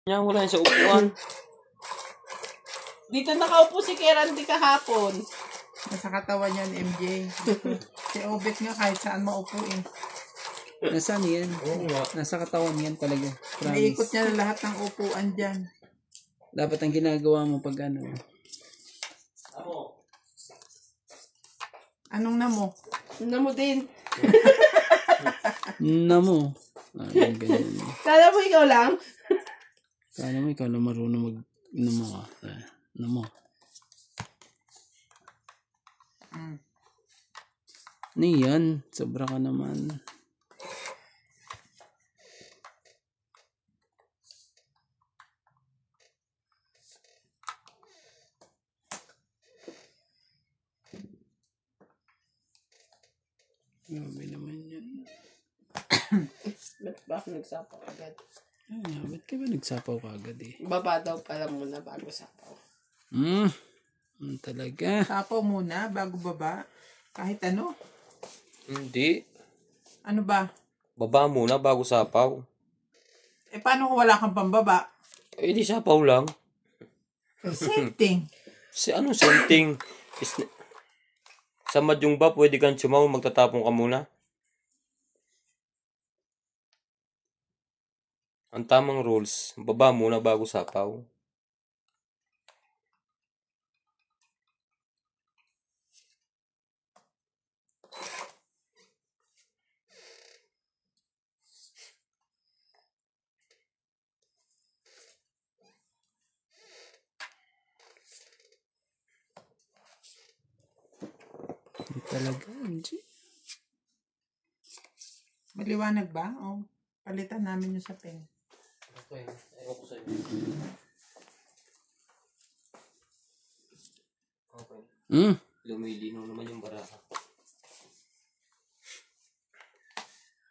Yan, wala yan sa upuan. Dito nakaupo si Randy kahapon. Nasa katawan yan, MJ. Si Obet nga kahit saan maupo eh. Nasaan yan? Oo nga. Nasa katawan yan talaga. Naiikot Promise. niya na lahat ng upuan dyan. Dapat ang ginagawa mo pag ano. Anong na mo? Ano mo din? Namo. Ganyan. Kala mo ikaw lang? Kala mo ikaw na marunong mag... Namo ka. Namo. Ano yan? Sobra ka naman. Grabe naman yan. Ba't ba ako nagsapaw agad? Ay, ba't ka ba nagsapaw ka agad eh? Baba daw pala muna bago sapaw. Talaga. Sapaw muna bago baba. Kahit ano. Hindi. Ano ba? Baba muna bago sapaw. Eh paano kung wala kang pambaba? Eh, di sapaw lang. Same thing. Anong senting? Sa madyong ba, pwede kang sumaw, magtatapon ka muna? Ang tamang rules, baba muna bago sapaw. Talaga, MJ. Maliwanag ba? O palitan namin yung sa pen. Okay, ayaw ko sa inyo. Okay. Lumilino naman yung baraha.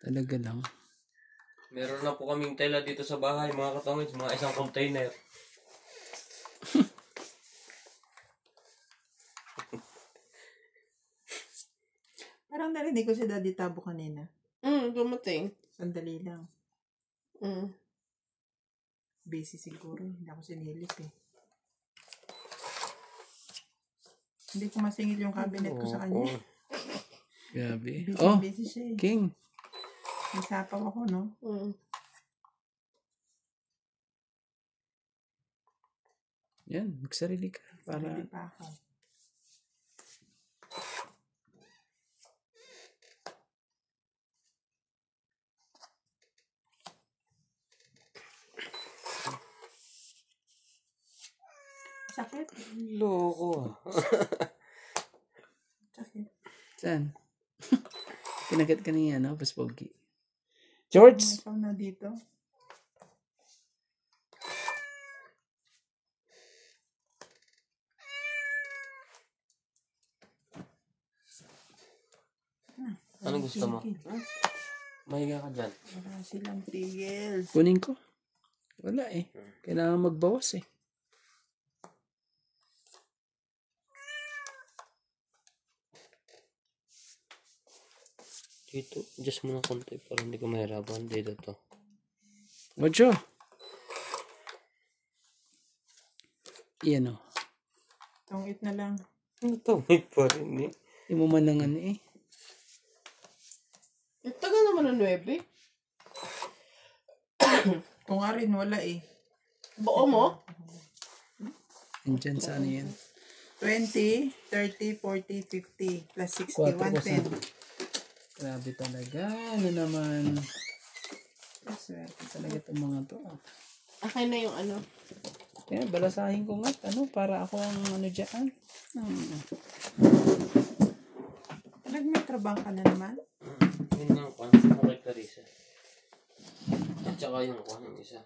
Talaga lang. Meron na po kaming tela dito sa bahay, mga katangis, mga isang container. Parang narinig ko si Daddy Tabo kanina. Dumating. Sandali lang. Mm. Busy siguro. Hindi ako sinilip eh. Hindi ko masingil yung cabinet ko sa kanya. Grabe. Busy, Oh, busy siya eh. King. May sapaw ako, no? Yan, magsarili ka. Para... Hindi pa ako. Sakit? Loko ah. Sakit. Saan? Kinagat ka niya, no? Paspogi. George! Ikaw na dito. Anong gusto mo? Mahiga ka dyan. Wala silang tigil. Kunin ko. Wala eh. Kailangan magbawas eh. Dito, adjust mo ng konti para hindi ka mahirapan. Dito to. Ocho. Iyan o. Tungit na lang. Ano to? May pa rin eh. Hindi mo man lang ano eh. Taga naman ng 9. Kung nga rin, wala eh. Buo mo? Andyan sa ano yan. 20, 30, 40, 50, plus 60, 110. Grabe talaga. Ano naman. Swerte talaga itong mga to. Akin na yung ano. Kaya balasahin ko nga. Ano, para ako ang ano dyan. May trabaho ka na naman? Yun yung kwan. Ako kay Clarissa. At saka yung kwan yung isa.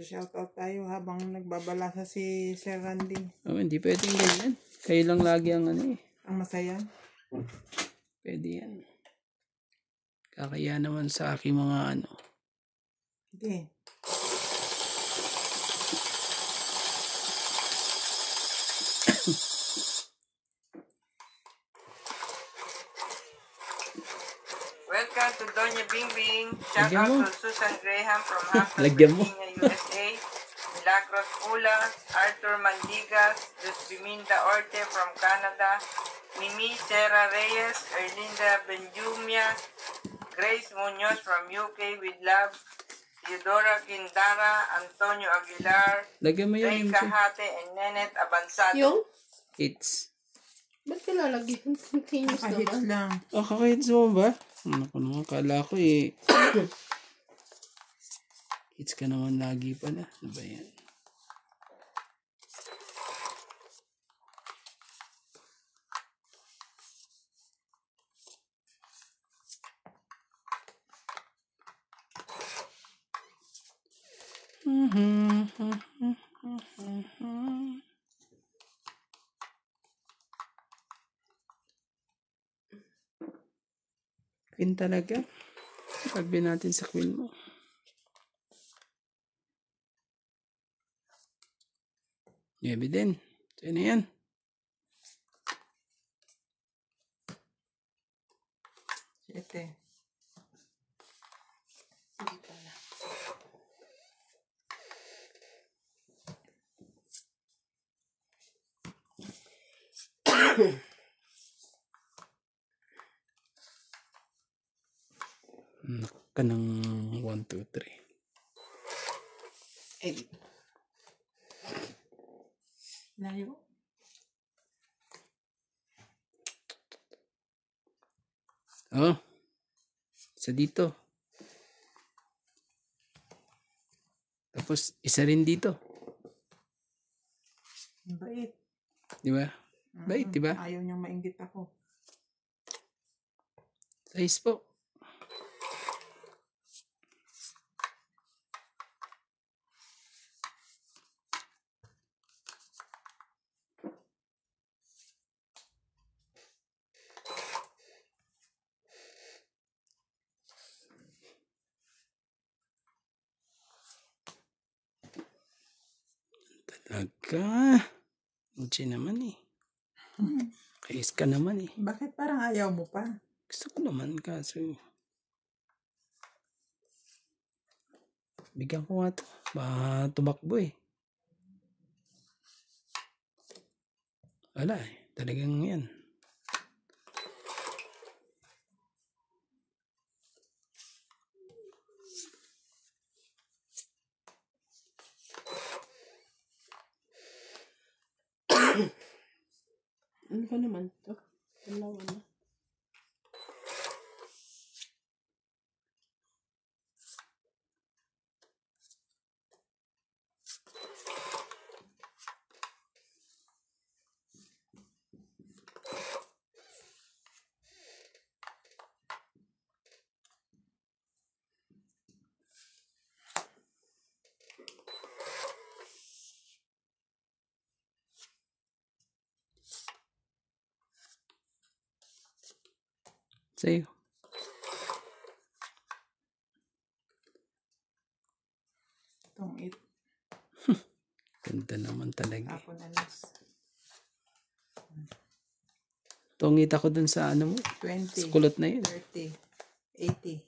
Shoutout tayo habang nagbabalasa si Sir Randy. Oh, hindi pwedeng ganyan. Kayo lang lagi ang ano eh. Ang masaya. Pwede yan. Kakaya naman sa aking mga ano. Hindi. Welcome to Antonia Bingbing. Shout Lagyan out mo. to Susan Graham from Hampton, Lagyan mo. Virginia, USA. Milagros Ula, Arthur Mandigas, Luz Biminda Orte from Canada. Mimi Sarah Reyes, Erlinda Benjumia, Grace Munoz from UK with love. Theodora Quintana, Antonio Aguilar, Lagyan mo Ray yung MJ. Kahate, and Nenet Abansado. Yung? Hits. Ba't ka lalagyan? Continuous Kahits naman. lang. Oh, kakahits mo ba? Ano ko naman, kala ko eh. Hits ka naman lagi pala. Ano ba yan? Queen talaga. Sabi natin sa queen mo. Gabi din. Sa'yo na yan. Ito. Ka ng 1, 2, 3. Edit. Layo. Oh. Isa dito. Tapos, isa rin dito. Bait. Di ba? Bait, di ba? Ayaw niyang mainggit ako. Size po. Talaga. Uchi naman eh. Kais ka naman eh. Bakit parang ayaw mo pa? Gusto ko naman kaso. Bigyan ko nga to. Baka tumakbo eh. Wala eh. Talagang yan. Ano ba naman to? Dalawa na. Sa'yo. Itong it. Ganda naman talaga. Ako na last. Tungit ako dun sa ano mo. 20. Sa kulot na yun. 30. 80.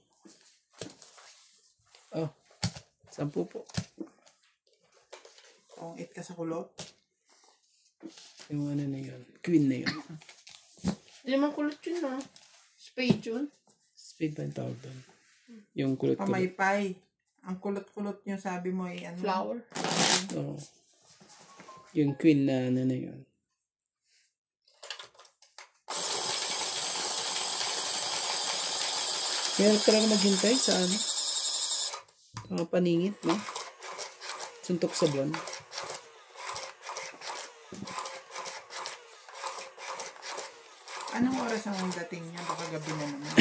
Oh. 10 po. Itong it ka sa kulot. Yung ano na yun. Queen na yun. Hindi naman kulot yun ah. Spade yun. Spade ba yung tawag doon? Yung kulot-kulot. Pamaypay. Ang kulot-kulot nyo sabi mo ay ano? Flower. Oo. Yung queen na ano na yun. Kaya talaga maghintay sa ano? Mga paningit, no? Suntok sa buwan. Anong oras ang dating niya? Baka gabi na naman.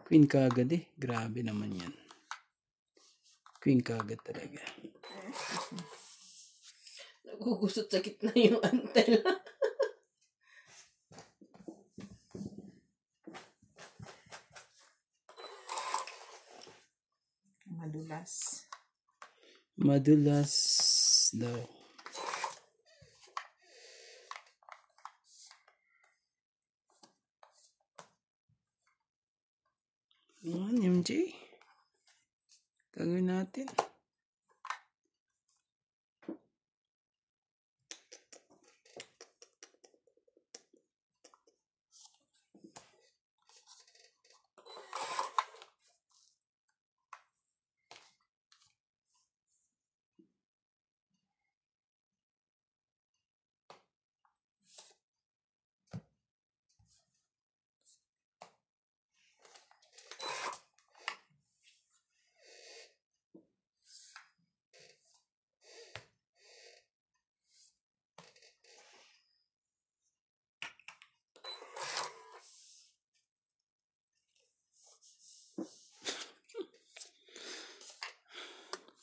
Queen ka agad eh. Grabe naman yan. Queen kagad talaga. Nagugusot sa gitna yung antel. Madulas. Madulas daw. Ayan, MJ. Gagawin natin.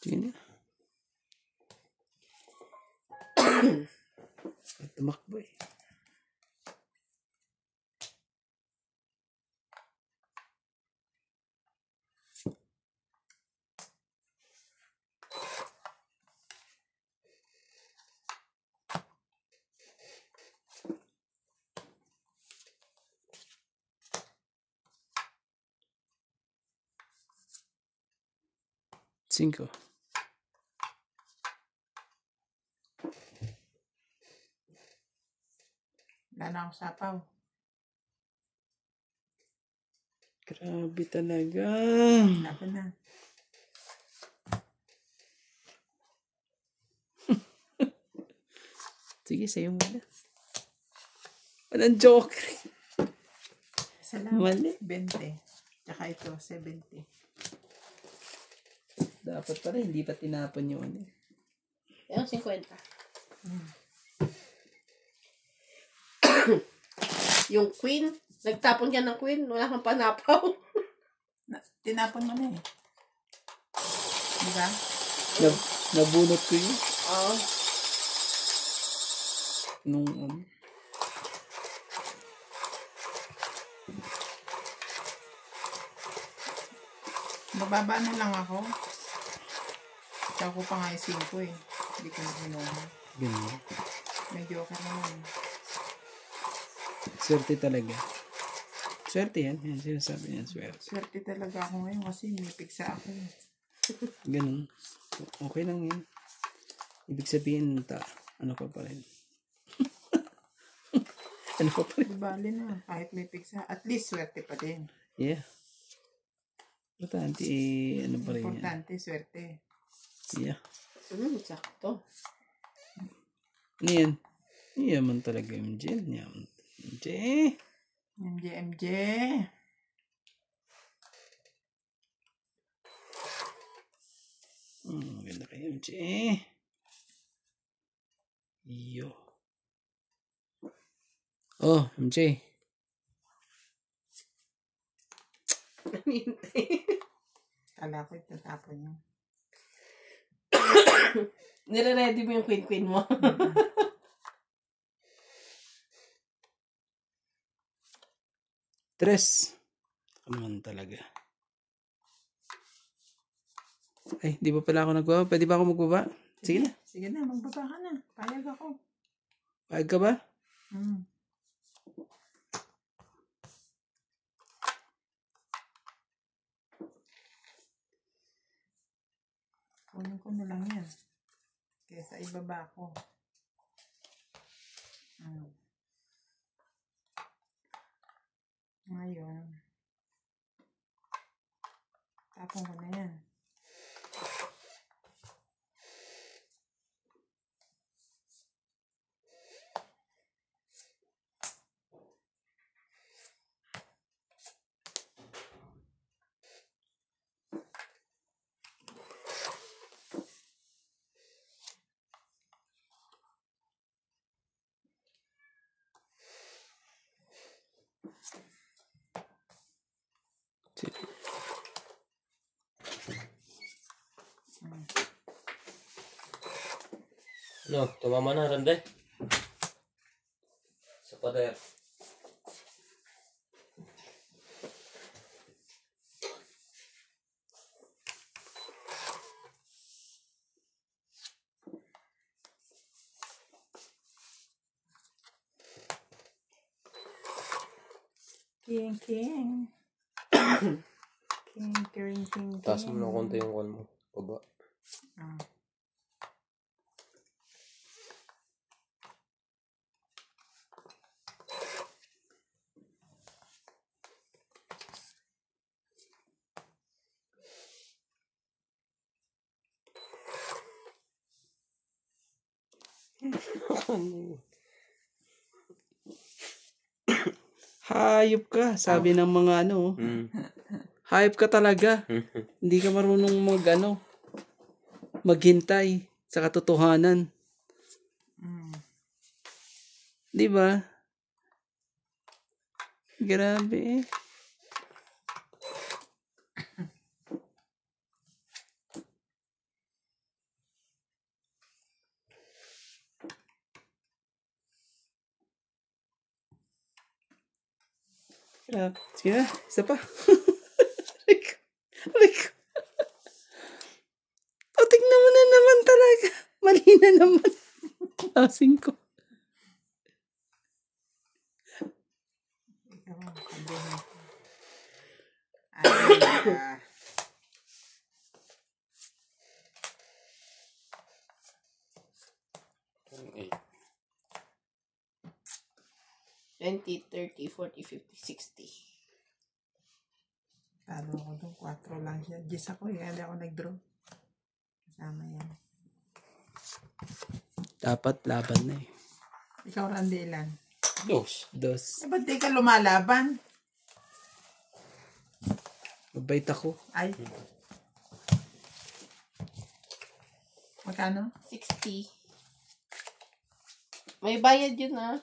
Sige na. Tumakbo eh. Cinco. Wala na akong sapaw. Grabe talaga. Laban na. Sige, sa'yo muna. Walang joke. Salamat. Mali. 20. Tsaka ito, 70. Dapat pala, hindi pa tinapon yung ano. Yung 50. Yung queen, nagtapon ka ng queen, wala kang panapaw. Tinapon mo na eh. Diba? Nabunot ko yun. Oo. Nung ano. Bababa na lang ako. Tsaka ko pa nga yung 5 eh. Hindi ko na kinuha. Ganun. May joker naman. Swerte talaga. Swerte yan. Yan sinasabi niya, swerte. Swerte talaga ako ngayon kasi may pigsa ako. Ganun. Okay lang yan. Ibig sabihin, ano pa rin. Ano pa rin. Di bali na. Kahit may pigsa. At least swerte pa din. Yeah. Importante, ano pa rin yan. Importante, swerte. Yeah. Sakto. Ano yan? Yaman talaga yung MJ. Yaman. MJ. MJ. Ganda kayo MJ. Yo. Oh, MJ. Kala ko itatapon niya. Nire-ready mo yung queen mo. Tres. Naman talaga. Ay, di ba pala ako nagbaba? Pwede ba ako magbaba? Sige na. Sige na, magbaba ka na. Payag ako. Payag ka ba? Kunin ko na lang yan. Kesa ibaba ko. Ngayon, tapon ko na yan. Sige. Ano, tumama na, Rande? Sa pader. King, king. King, king, king, Taas mo na konti yung wall mo. Baba. Ah. Hayop ka, sabi ng mga ano. Hmm. Hayop ka talaga. Hindi ka marunong maghintay sa katotohanan. Di ba? Grabe. Grabe. Sige na, isa pa. Aray ko. O, tignan mo na naman talaga. Mali na naman. Lasing ko. Ah. 20, 30, 40, 50, 60. Talo ako doon. 4 lang siya. 10 ako eh. Hindi ako nag-draw. Kasama yan. Dapat laban na eh. Ikaw, Randy, ilan? Dos. Dos. Eh, ba't di ka lumalaban? Mabait ako. Ay. Magkano? 60. May bayad yun ah.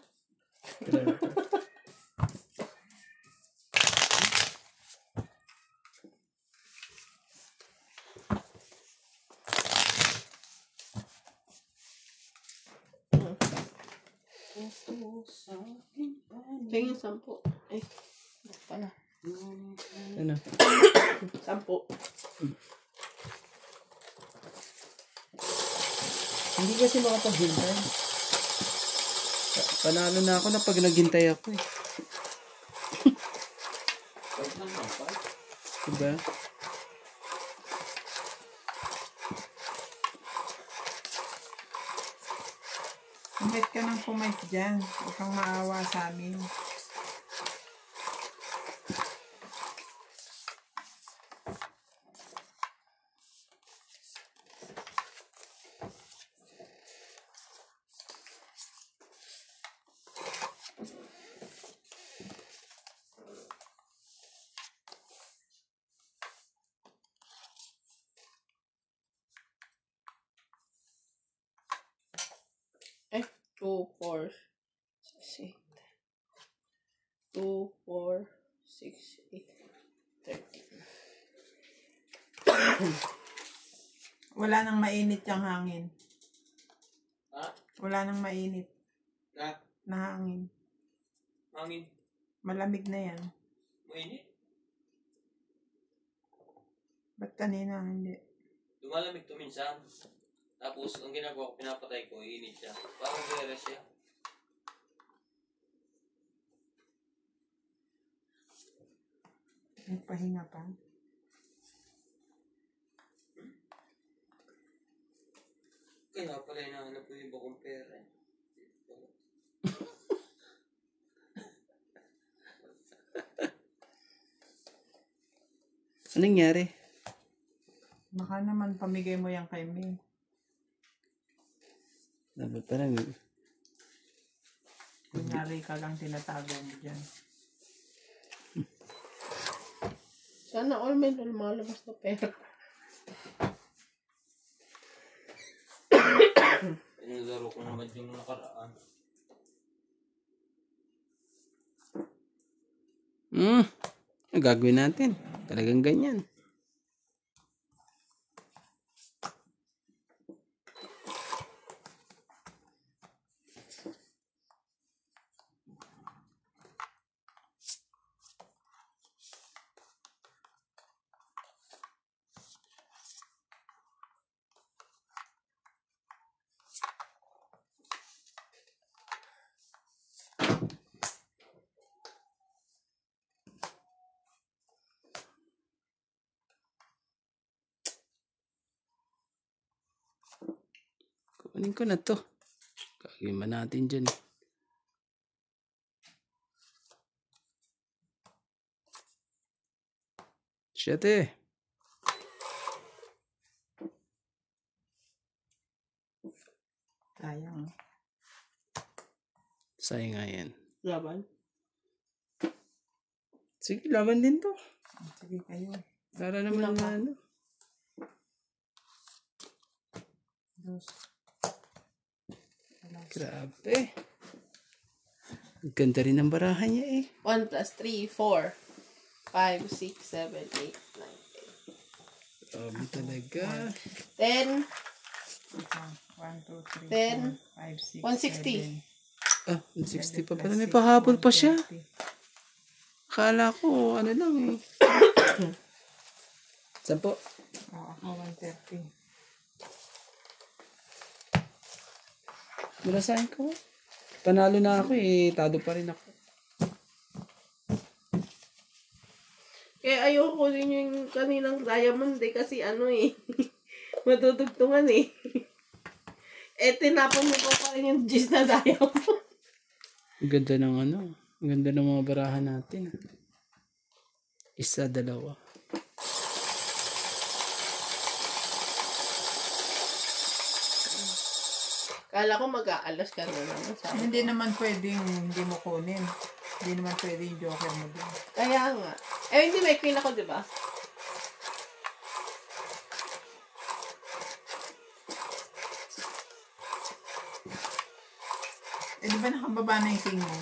Tingin 10. Ay, bakit pala. Ano? 10. Hindi kasi makapaghintay. Panalo na ako na pag naghintay ako eh. Diba? Kumit ka ng kumit dyan. Huwag kang maawa sa amin. Eh, 2, 4, 6, 8. 2, 4, 6, 8, 30. Wala nang mainit yung hangin. Ha? Wala nang mainit Na? na hangin. Hangin. Malamig na yan. Mainit. Ba't kanina hindi? Lumalamig to minsan. Tapos, ang ginagawa ko, pinapatay ko, iinit siya. Parang gera siya. Nagpahinga pa. Kaya pala hinahanap ko yung iba kong pera. Anong nangyari? Baka naman pamigay mo yan kay May. Dapat parang Kunyari ka lang tinatago mo dyan. Sana all may lumalabas na pera. Pinalaro ko naman yung nakaraan. ang gagawin natin. Talagang ganyan. Kunin ko na to. Kagima natin dyan. Siyete. Sayang. Sayang nga yan. Laban. Sige, laban din to. Sige kayo. Para naman na ano. Dos. Grabe. Ang ganda rin ng barahan niya eh. 1 plus 3, 4, 5, 6, 7, 8, 9, 10. Grabe talaga. 10, 1, 2, 3, 10, 4, 5, 6, 160. Ah, 160 pa pala. May pahabol pa siya. Akala ko, ano lang eh. 10. Oo, ako 130. Mulasahin ko. Panalo na ako eh. Tado pa rin ako. Kaya ayoko din yung kaninang diamond eh, kasi ano eh, matutugtungan eh. Eh, tinapon mo pa rin yung gis na diamond. Ang ganda ng ano. Ang ganda ng mga barahan natin. Isa, dalawa. Kala ko mag-aalas ka na naman sa akin. Hindi naman pwedeng hindi mo kunin. Hindi naman pwede yung joker mo din. Kaya nga. Eh, hindi may queen ako, di ba? Eh, di ba nakababa na yung king mo?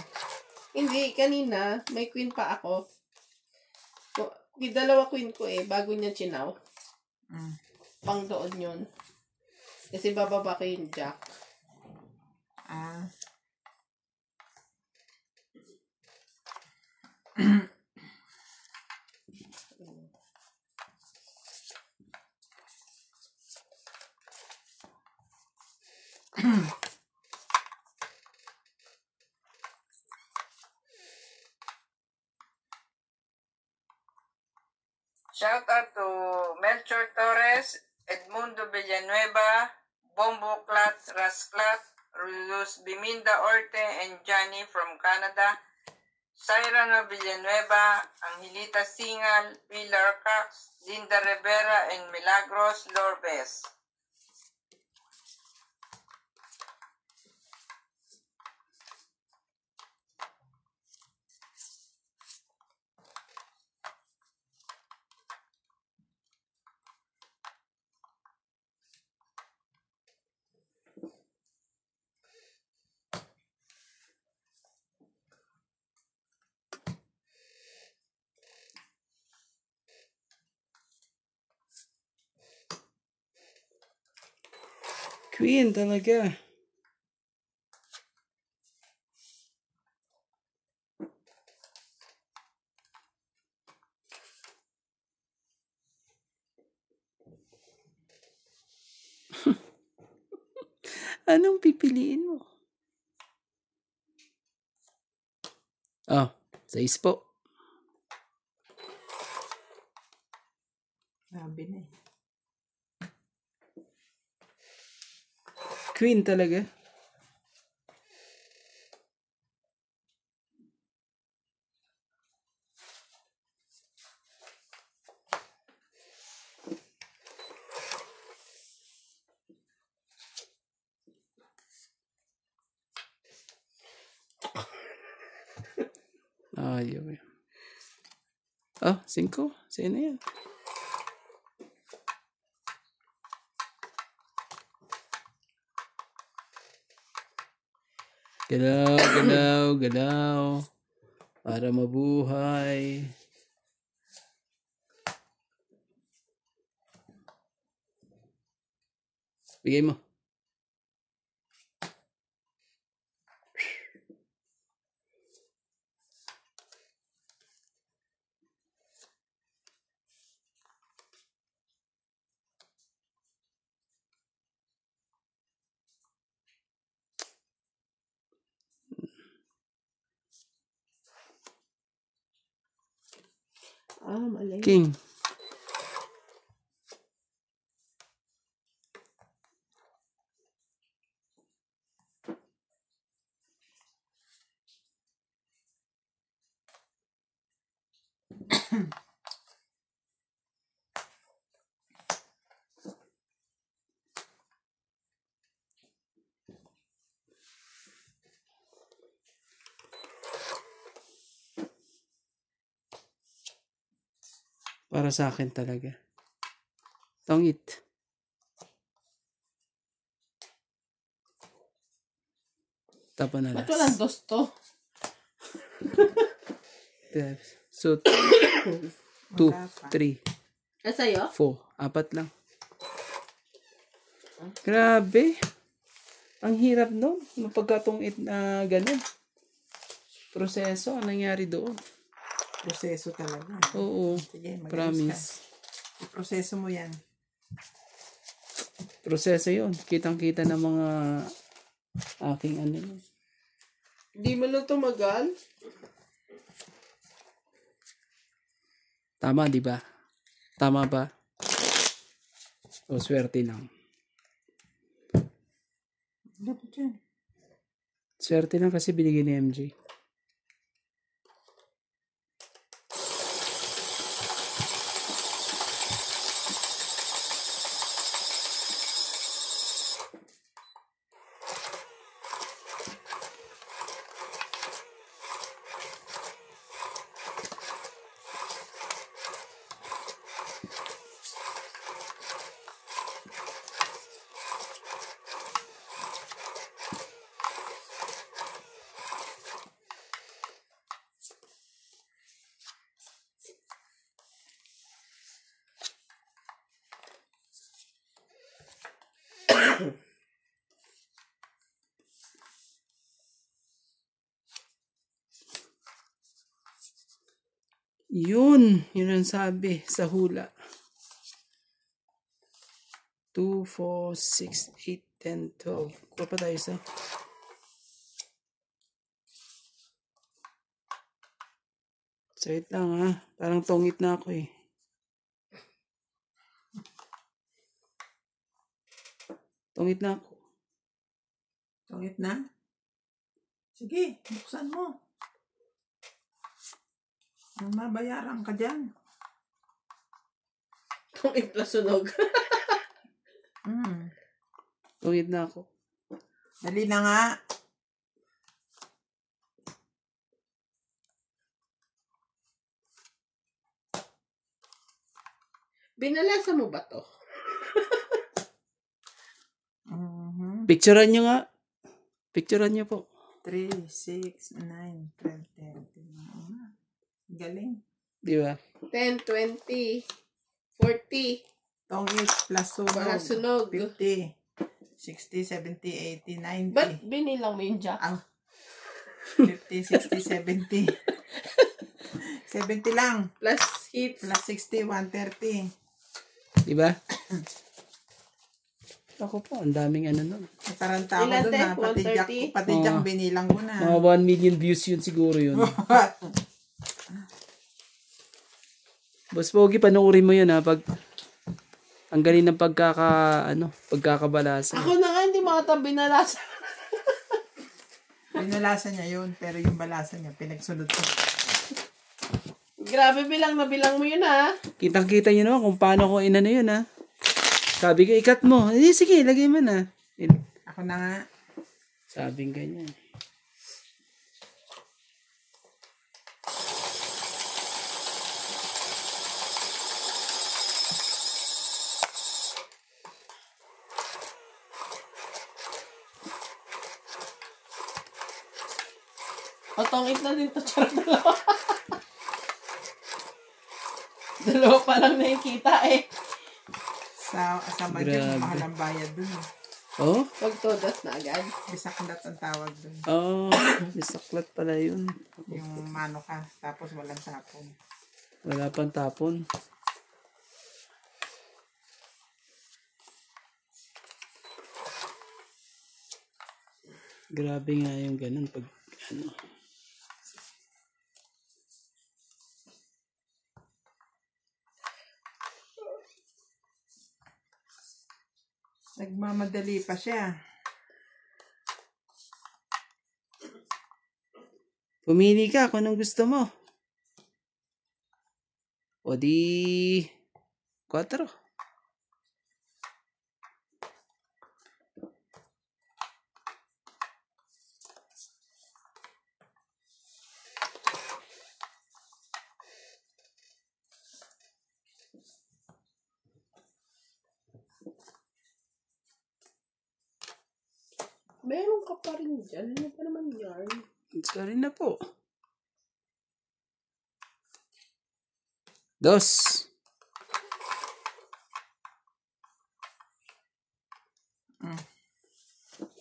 Hindi, kanina, may queen pa ako. Yung dalawa queen ko eh, bago niya chinaw. Mm. Pang doon yun. Kasi bababa ko yung jack. Ah. Shout out to Melchor Torres, Edmundo Villanueva, Bombo Clat, Rasclat, Luz Biminda Orte, and Johnny from Canada, Cyrano Villanueva, Angelita Singal, Pilar Cox, Linda Rivera, and Milagros Lorbes. Queen talaga. Anong pipiliin mo? Oh, 6 po. Grabe na eh. Queen talaga. Ayaw eh. Oh, 5. Sino yan? Galaw, galaw, galaw. Para mabuhay. Bigay mo. Ah, mali. King. Para sa akin talaga. Tongit. Tapa na Ba't las. walang dos to? So, 2, 3, Ah, sa'yo? 4. 4 lang. Grabe. Ang hirap nun. Mapagkatungit na ganun. Proseso. Ang nangyari doon. Proseso talaga. Oo. Sige, magalis ka. Promise. Proseso mo yan. Proseso yun. Kitang-kita ng mga aking ano. Di mo na tumagal? Tama, di ba? Tama ba? O, swerte lang. Dapat yan. Swerte lang kasi binigay ni MJ. Yun ang sabi sa hula. 2, 4, 6, 8, 10, 12. Kuha pa tayo isa. Wait lang ha. Parang tongit na ako eh. Tongit na ako. Tungit na? Sige, buksan mo. Mabayaran ka dyan. Kung itlasunog. Tongit na ako. Dali na nga. Binalasa mo ba to? Picturean nyo nga. Picturean nyo po. 3, 6, 9, 12, 13. Galing. Di ba? 10, 20, 40. Tongit plus Para sunog. sunog. 50, 60, 70, 80, 90. Ba't binilang mo yung jack? Ah, 50, 60, 70. 70 lang. Plus hits. Plus 60, 130. Di ba? Ako po, ang daming ano nun. May parang tao Ilan doon tayo? na. Pati jack binilang ko na. Mga 1 million views yun siguro yun. Boss Pogi, panoorin mo yun ha. Pag, ang galing ng pagkakabalasa. Ako na nga, hindi makata binalasa. Binalasa niya yun, pero yung balasa niya, pinagsunod ko. Grabe, bilang na bilang mo yun ha. Kitang-kita nyo naman kung paano ko inano yun ha. Sabi ko, ikat mo. Eh, sige, lagay mo na. Ako na nga. Sabing ganyan. Patongit na din to. Charot, dalawa. Dalawa pa lang nakikita eh. Sa Madyo, Grabe. mahal ang bayad dun. Oh? Pag todas na agad. Bisaklat ang tawag dun. Oh, bisaklat pala yun. Yung mano ka, tapos walang tapon. Wala pang tapon. Grabe nga yung ganun pag ano. Nagmamadali pa siya. Pumili ka kung anong gusto mo. O di 4. Meron ka pa rin dyan. Ano pa naman yan? Sorry na po. 2.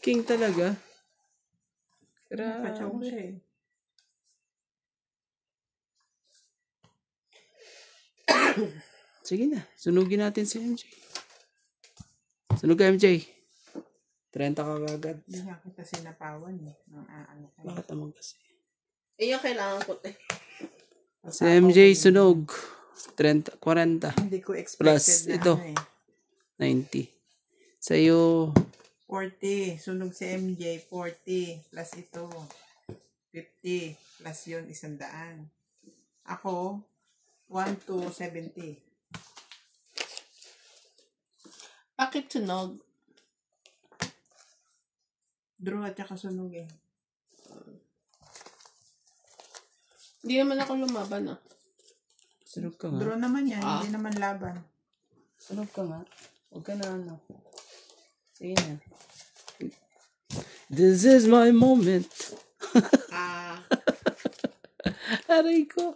King talaga. Nakatsaw ko Grabe. siya eh. Sige na. Sunugin natin si MJ. Sunog ka, MJ. 30 ka agad. Hindi nga kita sinapawan eh. Ng ano ko. Bakit naman kasi? Yung kailangan ko te. Si MJ sunog. 30, 40. Hindi ko expected Plus na ito. ano eh. 90. Sa'yo, 40. Sunog si MJ. 40. Plus ito. 50. Plus yun, 100. Ako, 1 to 70. Bakit sunog? Draw at saka sunog eh. Hindi naman ako lumaban ah. sunog ka nga. Draw naman yan. Hindi naman laban. Sunog ka nga. Huwag ka na ano. Sige na. This is my moment. Ah. Aray ko.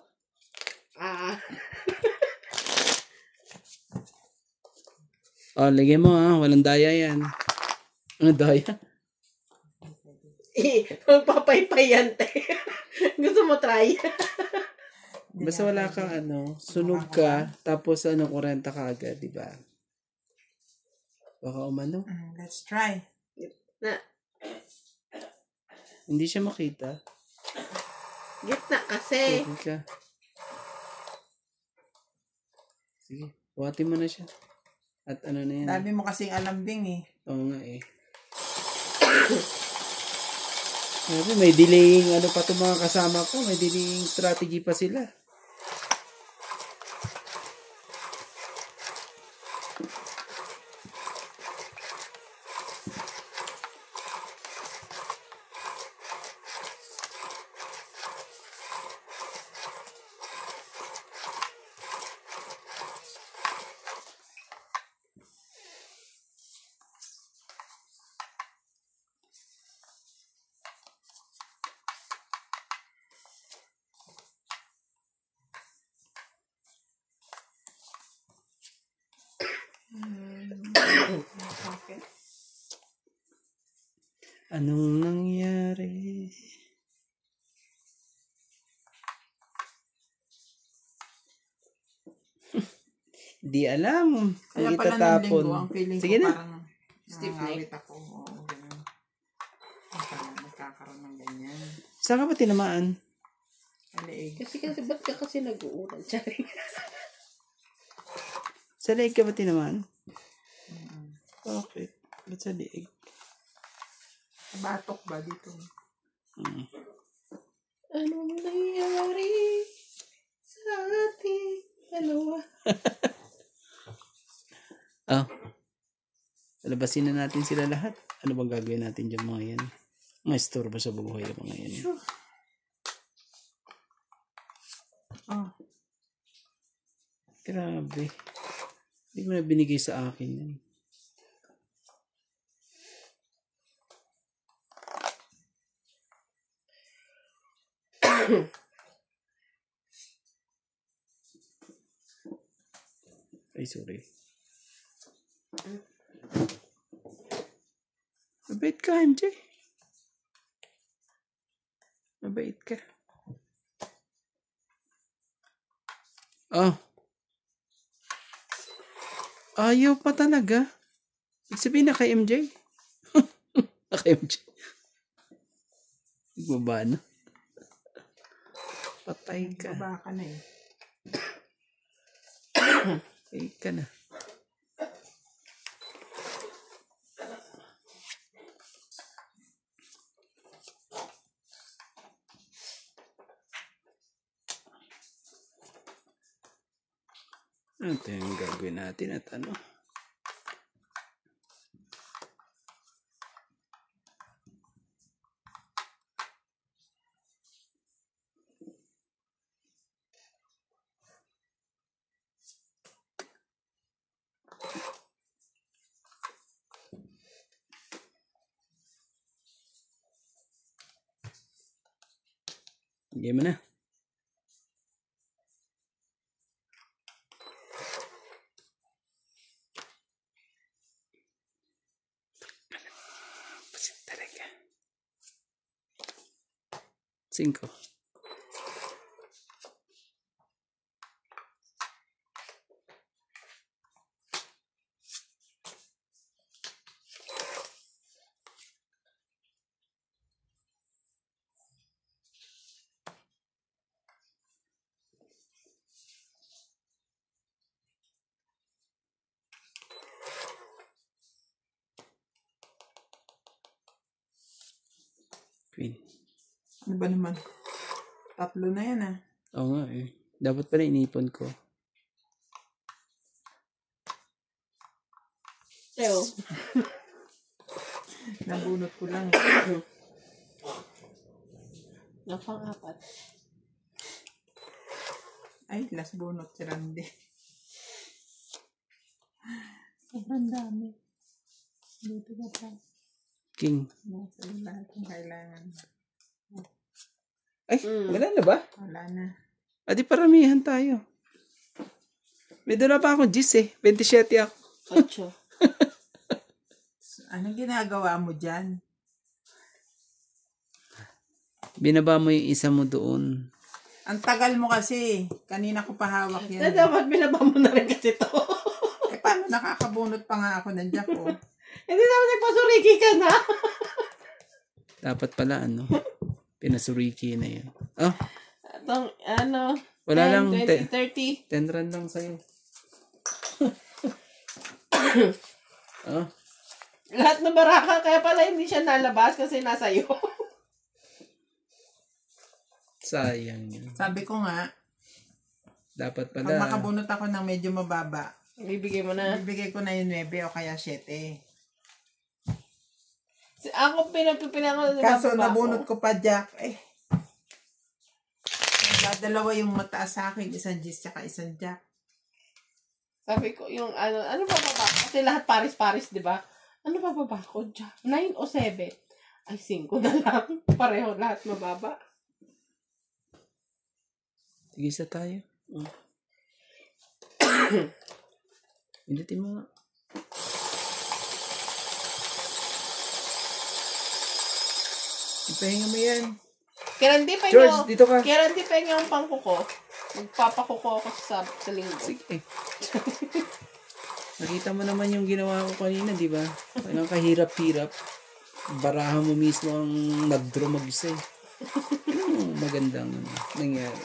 Ah. Oh, lagyan mo ha. Walang daya yan. Ano daya? Magpapaypay yan te. Gusto mo try? Basta wala kang ano, sunog ka, tapos ano, 40 ka agad, di ba? Baka umano. Let's try. Na, Hindi siya makita. gitna kasi. Sige ka. Sige, buhatin mo na siya. At ano na yan. Dami mo kasing alambing eh. Oo nga eh. Sabi, may delaying ano pa itong mga kasama ko. May delaying strategy pa sila. Okay. Anong nangyari? Di alam. Kaya Hindi pala ng tatapon. linggo, ang feeling Sige ko na. parang Stiff nangangawit ako. Oo, ganun. Parang nagkakaroon ng ganyan. Saan ka ba tinamaan? Sa leeg. Kasi ba't ka kasi nag-uulan? Charing. Sa leeg ka ba tinamaan? Bakit? Ba't sa leeg? Batok ba dito? Anong nangyari sa ating dalawa? Oh. Labasin na natin sila lahat. Ano bang gagawin natin dyan mga yan? Maistorbo sa buhay ng mga yan. Oh. Grabe. Hindi mo na binigay sa akin yan. Ay, sorry. Mabait ka, MJ. Mabait ka. Oh. Ayaw pa talaga. Ibig sabihin na kay MJ. Na kay MJ. Baba na. Patay ka. Baba ka na eh. Patay ka na. Ito yung gagawin natin at ano. Game na. Pasit talaga. 5. Queen. Ano ba naman? 3 na yan ah. Oo nga eh. Dapat pala inipon ko. Ew. Nabunot ko lang. Ang pang-apat. Ay, last bunot si Randy. Sobrang dami. Dito na pa. King. Nasa lahat ng kailangan. Ay, wala na ba? Wala na. Adi paramihan tayo. May dala pa akong gis eh. 27 ako. 8. Anong ginagawa mo dyan? Binaba mo yung isa mo doon. Ang tagal mo kasi. Kanina ko pa hawak Na yan. dapat binaba mo na rin kasi to. Eh, paano nakakabunot pa nga ako ng jack oh? Hindi naman nagpasuriki ka na. Dapat pala ano. Pinasuriki na yan. Oh, Itong, ano, wala 10, lang. 20, 30. 10 rand lang sa'yo. Oh, Lahat ng baraka, kaya pala hindi siya nalabas kasi nasa iyo. sayang yun. Sabi ko nga, Dapat pag pala. makabunot ako ng medyo mababa, Ibibigay mo na. bibigay ko na yung 9 o kaya 7. Ako pinapinangal. Kaso nabunot ko pa jack, eh. Dalawa yung mataas sa akin, isang gis tsaka isang jack. Sabi ko, yung ano ba ba? Kasi lahat paris-paris, di ba? Ano ba ba ko? 9 o 7? Ay, 5 na lang. Pareho lahat mababa. Tigisa tayo. Oh. Pindutin mo nga. Ipahinga mo yan. Kirandi pa George, nyo. dito ka. Kirandi pa nyo ang pangkuko. Magpapakuko ako sa linggo. Sige. Nakita mo naman yung ginawa ko kanina, di ba? Anong kahirap-hirap. Barahan mo mismo ang mag-draw mag-isa eh. Ano magandang nangyari?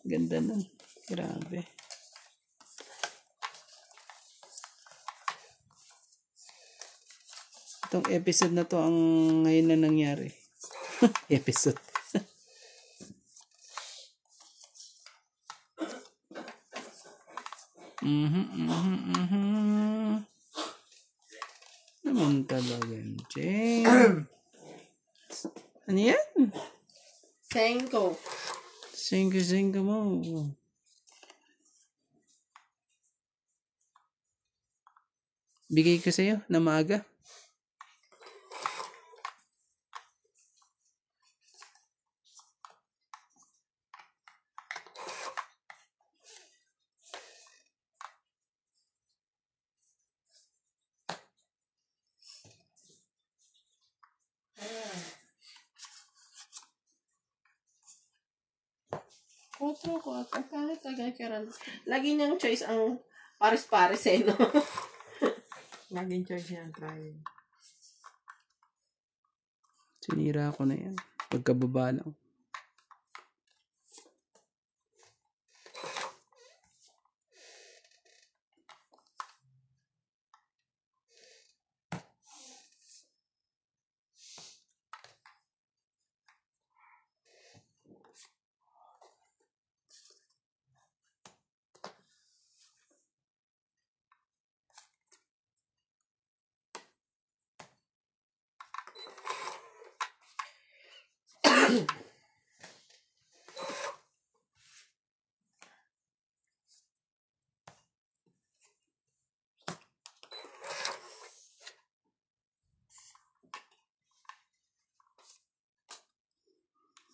Ganda nun. Grabe. Itong episode na to ang ngayon na nangyari. Episode. Naman talagang James. Ano yan? Senko. Singka mo. Bigay ko sa'yo na maaga. Kotro ko. Ang kahit kirandi. Lagi niyang choice ang paris-paris eh, no? Laging choice niya ang try. Sinira ko na yan. Pagkababa lang.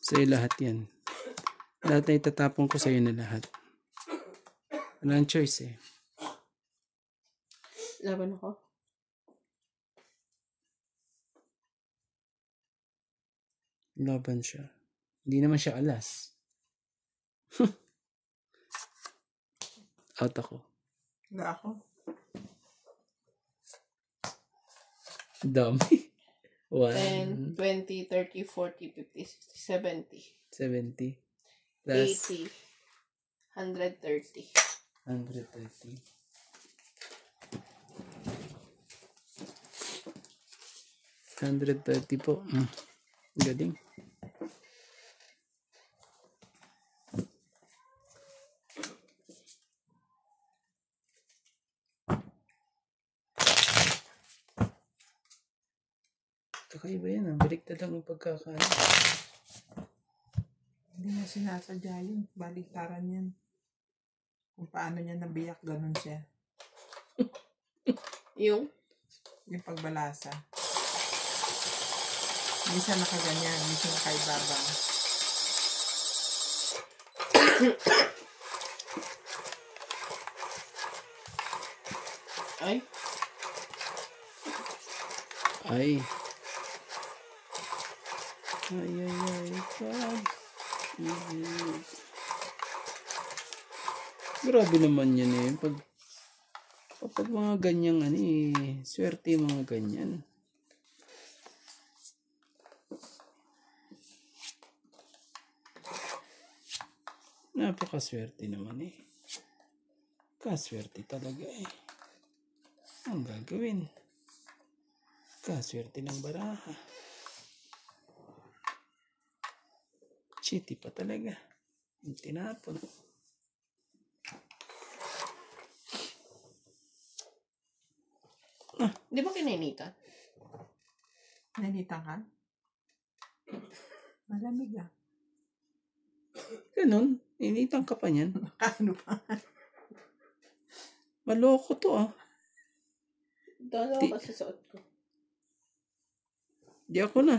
Sa'yo lahat yan. Lahat na itatapon ko sa'yo na lahat. Walang choice eh. Laban ako. Laban siya. Hindi naman siya alas. Out ako. Wala ako. Dami. 10, 1, 20, 30, 40, 50, 60, 70, 70. Plus 80, 130. 130. 130 po. Galing. Kakaiba yan. Baliktad lang ang pagkakaano. Hindi mo sinasadya yun. Baliktaran yan. Kung paano niya nabiyak, ganun siya. Yung? Yung pagbalasa. Minsan nakaganyan, minsan nakaibaba. Ay, Ay. Ay. God. Grabe naman yan eh. Kapag mga ganyang swerte yung mga ganyan. Napakaswerte naman eh. Kaswerte talaga eh. Ang gagawin? Kaswerte ng baraha. Chiti pa talaga. Yung tinapon. di ba kininitan? Nalita ka? Malamig ah. Ganun. Initan ka pa niyan. Ano pa? Maloko to ah. Dalawa Di- kasi suot ko. Di ako na.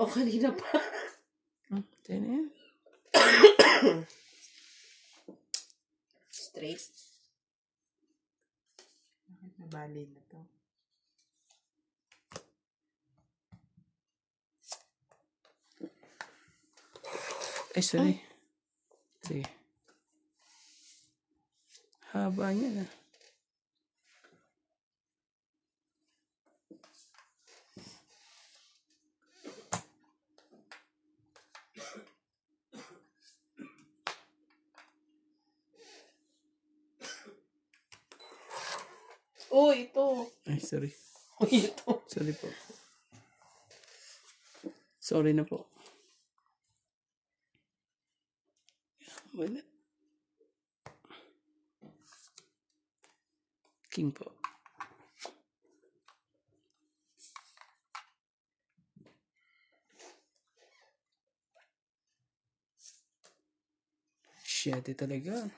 O, kanina pa. Tayo na yan. Straight. Bakit nabali na to? Ay, sorry. Sige. Haba niya na. Ito. Ay, sorry. Ito. Sorry po. Sorry na po. Wala. King po. Shit, talaga.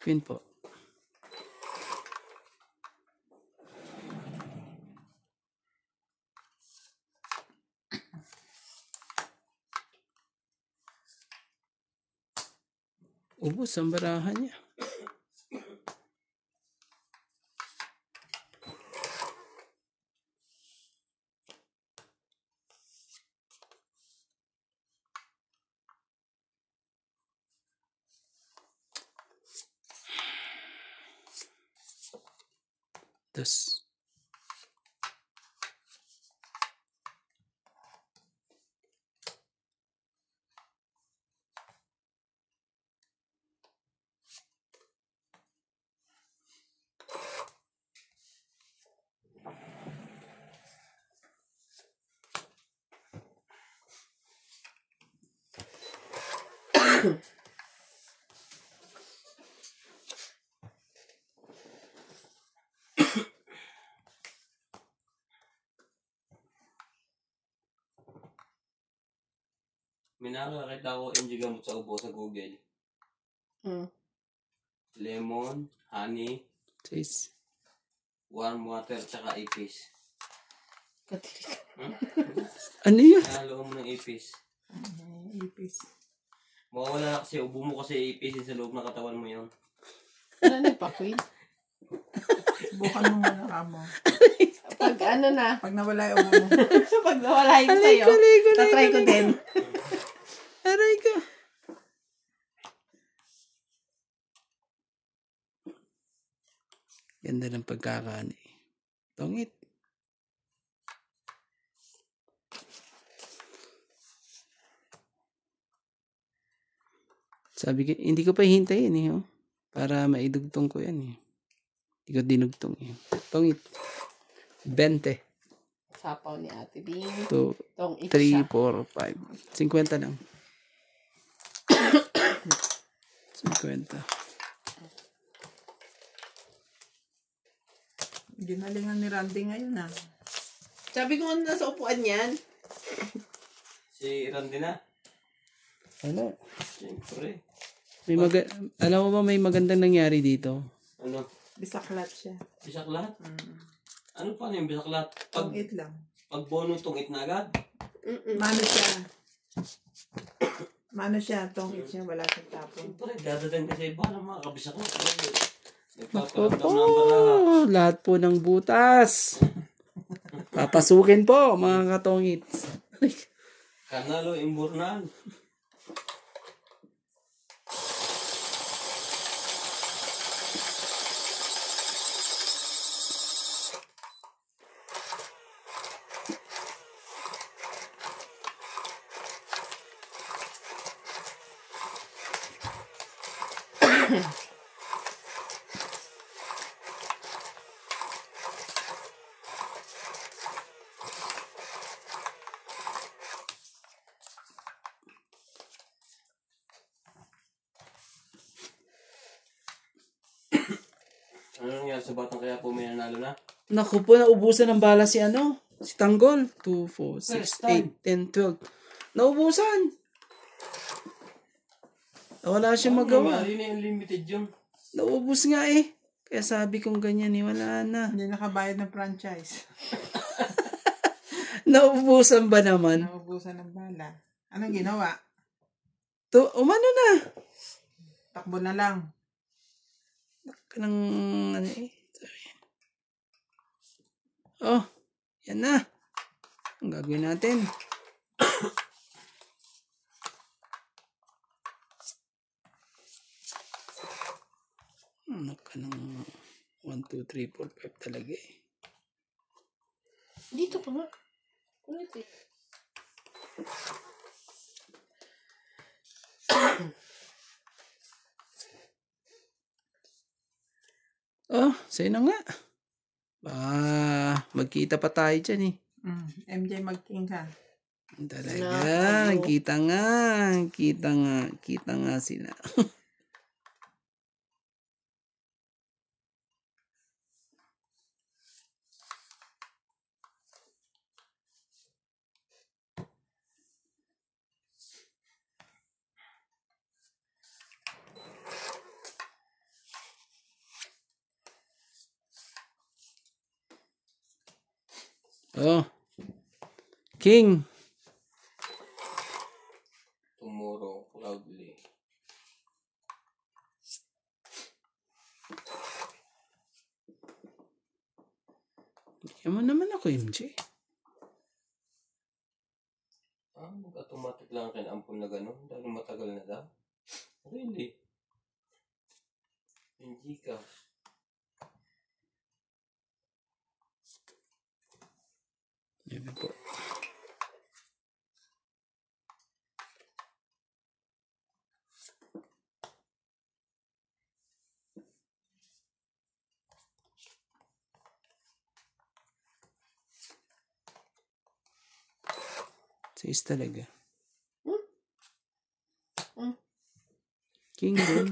Queen po. Ubus ang barahan niya. Dos. nakakita ko yung gamot sa ubo sa Google. Hmm. Lemon, honey, Sis. warm water, tsaka ipis. Katiri ka. Ano yun? Nahalo mo ng ipis. Ipis. Mawawala na kasi ubo mo kasi ipis sa loob ng katawan mo yun. Ano na pa, Queen? Subukan mo muna ka mo. Pag ano na, Pag nawala yung ubo mo. pag nawala yun sa'yo, tatry ko din. Aray ko. Ganda ng pagkakaano eh. Tongit. Sabi ko, hindi ko pa hintayin eh. Oh. Para maidugtong ko yan eh. Hindi ko dinugtong eh. Tongit. 20. Sapaw ni Ate Bing. 2, Tong 3, itsa. 4, 5. 50 lang. 50. Ginalingan ni Randy ngayon ah. Sabi ko nga nasa upuan yan. Si Randy na. Ano? Siyempre. Alam mo ba may magandang nangyari dito? Ano? Bisaklat siya. Bisaklat? Ano pa yung bisaklat? Tong-it lang. Pag bono tungit na agad? Mano siya. Mano siya. Tong-it siya. Wala siyang tapon. Siyempre, dadating kasi iba ng mga kabisaklat. Opo, Nagpaparamdam ng baraha. lahat po ng butas. Papasukin po, mga katongits. Kanalo, imburnal. Ano nangyari sa batang kaya po may nanalo na? Naku po, naubusan ng bala si si Tanggol. 2, 4, First 6, 8, 10, 12. Naubusan! Wala siyang magawa. Ano na yung limited yun? Naubos nga eh. Kaya sabi kong ganyan eh, wala na. Hindi nakabayad ng franchise. Naubusan ba naman? Naubusan ng bala. Anong ginawa? Umano na. Takbo na lang. Kanang ano eh. Oh, yan na. Ang gagawin natin. Ano ka ng 1, 2, 3, 4, 5 talaga eh. Dito ka nga. Kulit eh. Oh, sa'yo na nga. Magkita pa tayo dyan eh. MJ mag-king ka. Talaga, kita nga sila. Oh, King. Tomorrow, proudly. Bigyan mo naman ako, MJ. Mag-automatic lang kayo ampun na gano'n dahil matagal na daw. Really? Hindi ka. Yan po. Sis talaga. King din.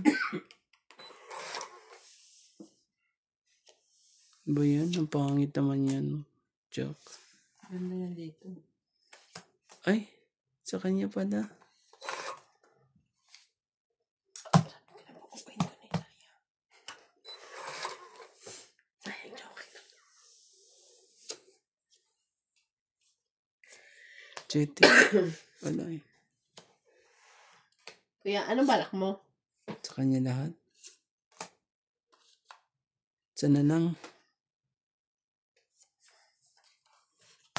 Ba yan? Ang pangit naman yan. Joke. Ganda yan dito. Ay, sa kanya pala. Chete. Wala eh. Kaya ano balak mo? Sa kanya lahat. Sana lang.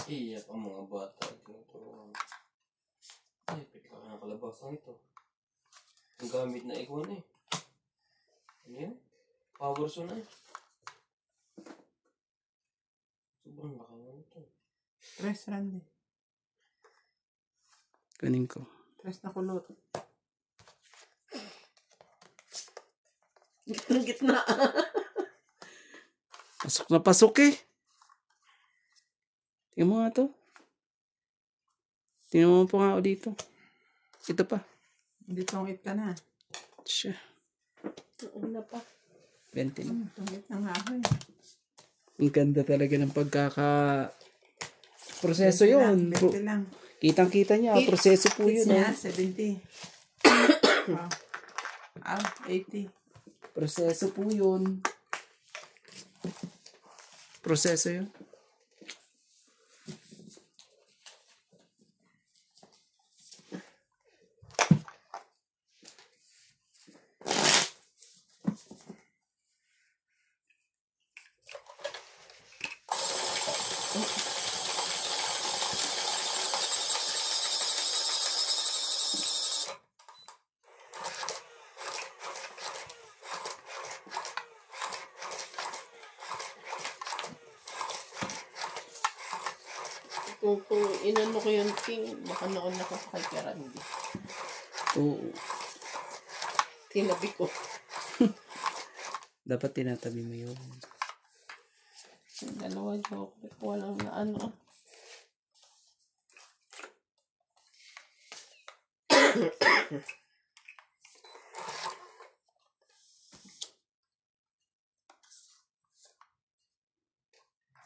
Iyak ang mga bata. Tinuturuan. Ay, pika ka ng kalabasan ito. Ang gamit na iguan eh. Ano yan? Power zone eh. Sobrang laki na ito. 3 randi. Kanin ko. 3 na kulot. Gitna. Pasok na pasok eh. Tingnan mo nga to. Tingnan mo po nga dito. Ito pa. Hindi tungit ka na. Siya. Una pa. 20 na. Tungit na nga ako eh. Ang ganda talaga ng proseso 20 yun. lang, 20 lang. Kitang-kita niya. Proseso po Hits yun. niya, Oh. 70. 80. Proseso po yun. Proseso yun. Kung inano ko yung king, baka noon nakasakay kay Randy. Oo. Tinabi ko. Dapat tinatabi mo yun. Yung dalawa joke. Walang na ano.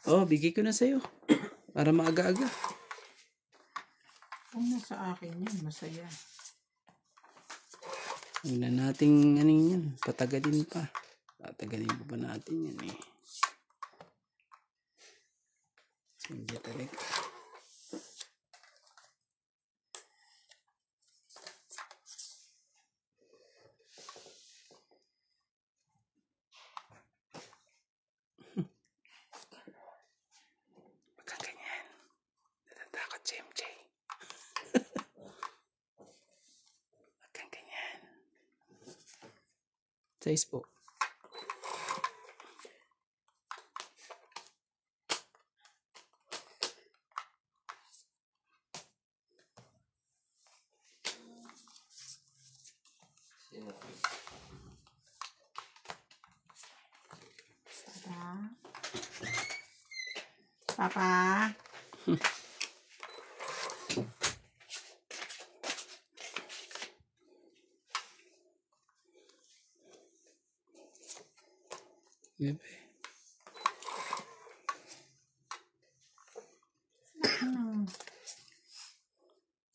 Oh, bigay ko na sa'yo. Para maaga-aga. Kung nasa akin yan, masaya. Huwag na nating yan. Patagalin pa. Patagalin pa ba natin yan eh. Hindi talaga. Wag kang ganyan. Natatakot si MJ. Wag kang ganyan. Size po. Sino? Papa? Bebe.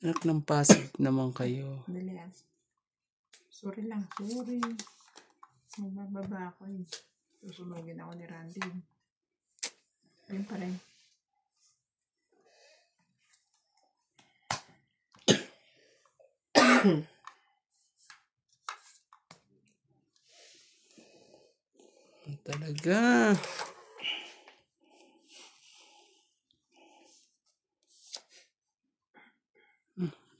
Anak ng Pasig naman kayo. Dali ah. Sorry lang, sorry. Magbababa ako eh. Susunugin ako ni Randy. Ayun pa rin. Talaga.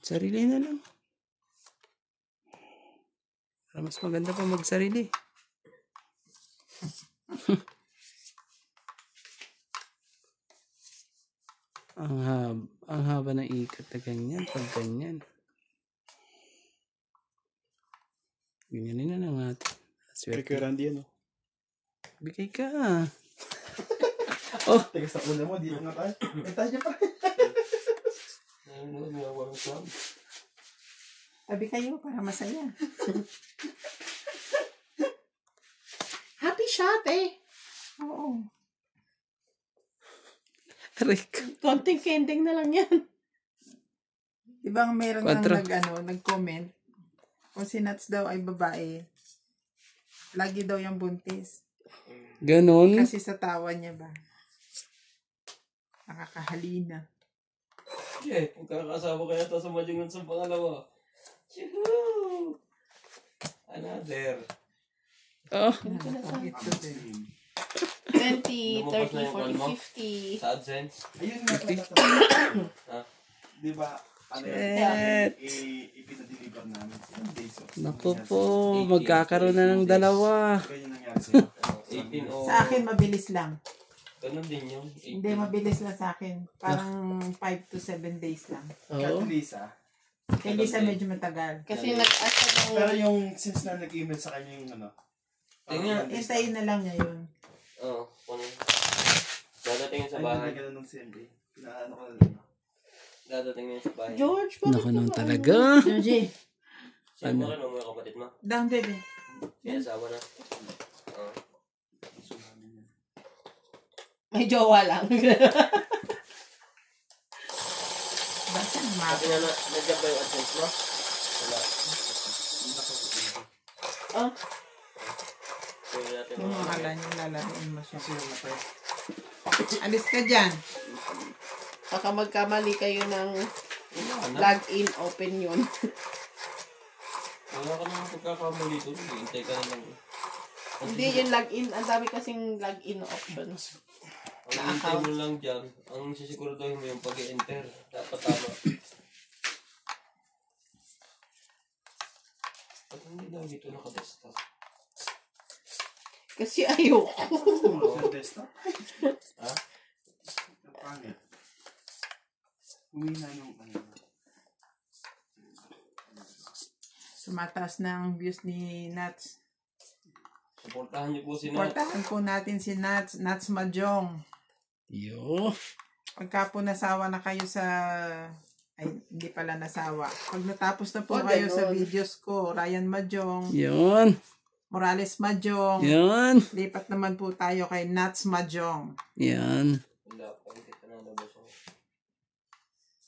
Sarili na lang. Para mas maganda pa magsarili. ang haba ng ikot na ganyan. Pag ganyan. Ganyanin na lang natin. Swerte. Kay Randy yan, oh. Bigay ka. Teka sa una mo, dito nga tayo. May tayo niya pa. Nanonood nga walang club. Tabi kayo para masaya. Happy shot eh. Oo. Rick. Konting kending na lang yan. Di ba meron nang Quattro. nag-comment? Kung si Nats daw ay babae, lagi daw yung buntis. Ganon. Kasi sa tawa niya ba? Nakakahalina. Yeah, magkakasama kaya ito sa Majungan sa pangalawa. Chihoo! Another. Oh, Ito din. 20, Lumabas na 30, yung call mo? 40, 50. Sa AdSense. Ayun nga pala. Ha? Di ba? Ano Shit. ipinadeliver namin. Ilang days of. naku po, magkakaroon na ng dalawa. Ganyan nangyari sa'yo. 18 o... Sa akin, mabilis lang. Ganun din yun. 18. Hindi, mabilis lang sa akin. Parang 5 to 7 days lang. Oo. Kat Lisa. Kaya Lisa medyo matagal. Kasi nag-asa Pero ng... yung since na nag-email sa kanya yung ano. Tingnan. Hintayin na lang niya yun. Oo. Kung dadating yun sa Ay, bahay. nilagyan na ng CMB. Pinaano ko na. Dadating yun sa bahay. George, bakit Naku nang ka- talaga. Georgie, Siya mo rin o mga kapatid mo? down baby. May asawa na. Oo. May jowa lang. Basta Kasi map. na, nandiyan ba yung AdSense mo? Wala. Ah, Kaya natin Yung mga... mga kala niyo, lalaroin mo siya. Kasi yung matay. Alis ka dyan. baka magkamali kayo ng Wala na. login, open yun. Wala ka naman pagkakamali doon. Hintay ka na lang. Hindi yung login. Ang dami kasing login options. Ang hintay mo lang dyan, ang sisiguraduhin mo yung pag-enter. Dapat tama. Ba't hindi lang dito naka-desktop? Kasi ayoko. Sa desktop? Ha? Ang pangit. Humina yung ano. Tumataas na ang views ni Nats. Supportahan niyo po si Nat. Portahan po natin si Nats. Nats Majong. Yo. Pagka po nasawa na kayo sa... Ay, hindi pala nasawa. Pag natapos na po Oh, kayo sa ganon. videos ko, Ryan Majong, Yun. Morales Majong, Yun. lipat naman po tayo kay Nats Majong. Yan. Wala pa, hindi ka nalabas ako.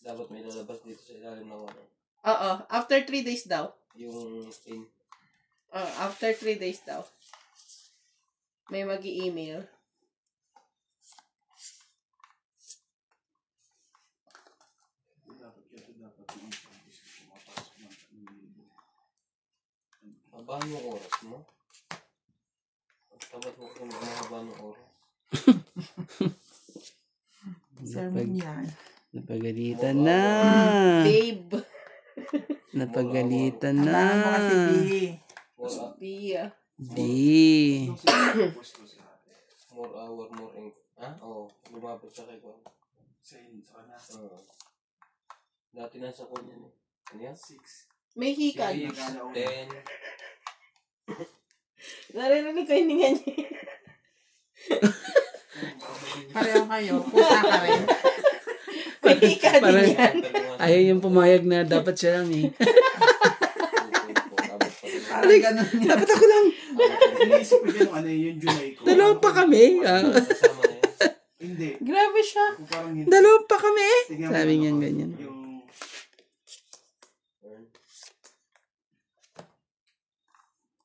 Dapat may lalabas dito sa ilalim ng ano. Oo, after 3 days daw. Yung pin. After 3 days daw. May mag-i-email. Habaan mo oras mo? Ang tabat mo kung mahaba ng oras. Sermon yan. Napagalitan na. Babe. Napagalitan na. Abangan mo kasi More, Bia. Di. more hour, more ink. Ha? Oo. Lumabot siya kay Juan. Sa kanya. Oo. Dati nasa kanya niya. Ano yan? 6. May hika. 6, 10. Naririnig ko yung hininga niya. pareho kayo. Pusa ka rin. May hika din Parang- yan. Ayaw yung pumayag na dapat siya lang eh. Parang ganun yan. Dapat ako lang. Iniisip ko yung ano yung July ko. Dalawa pa kami. Kasama na yan. Hindi. Grabe siya. Kung parang hindi. Dalawa pa kami. Tingnan mo Sabi yung niyan ano, ganyan. Yung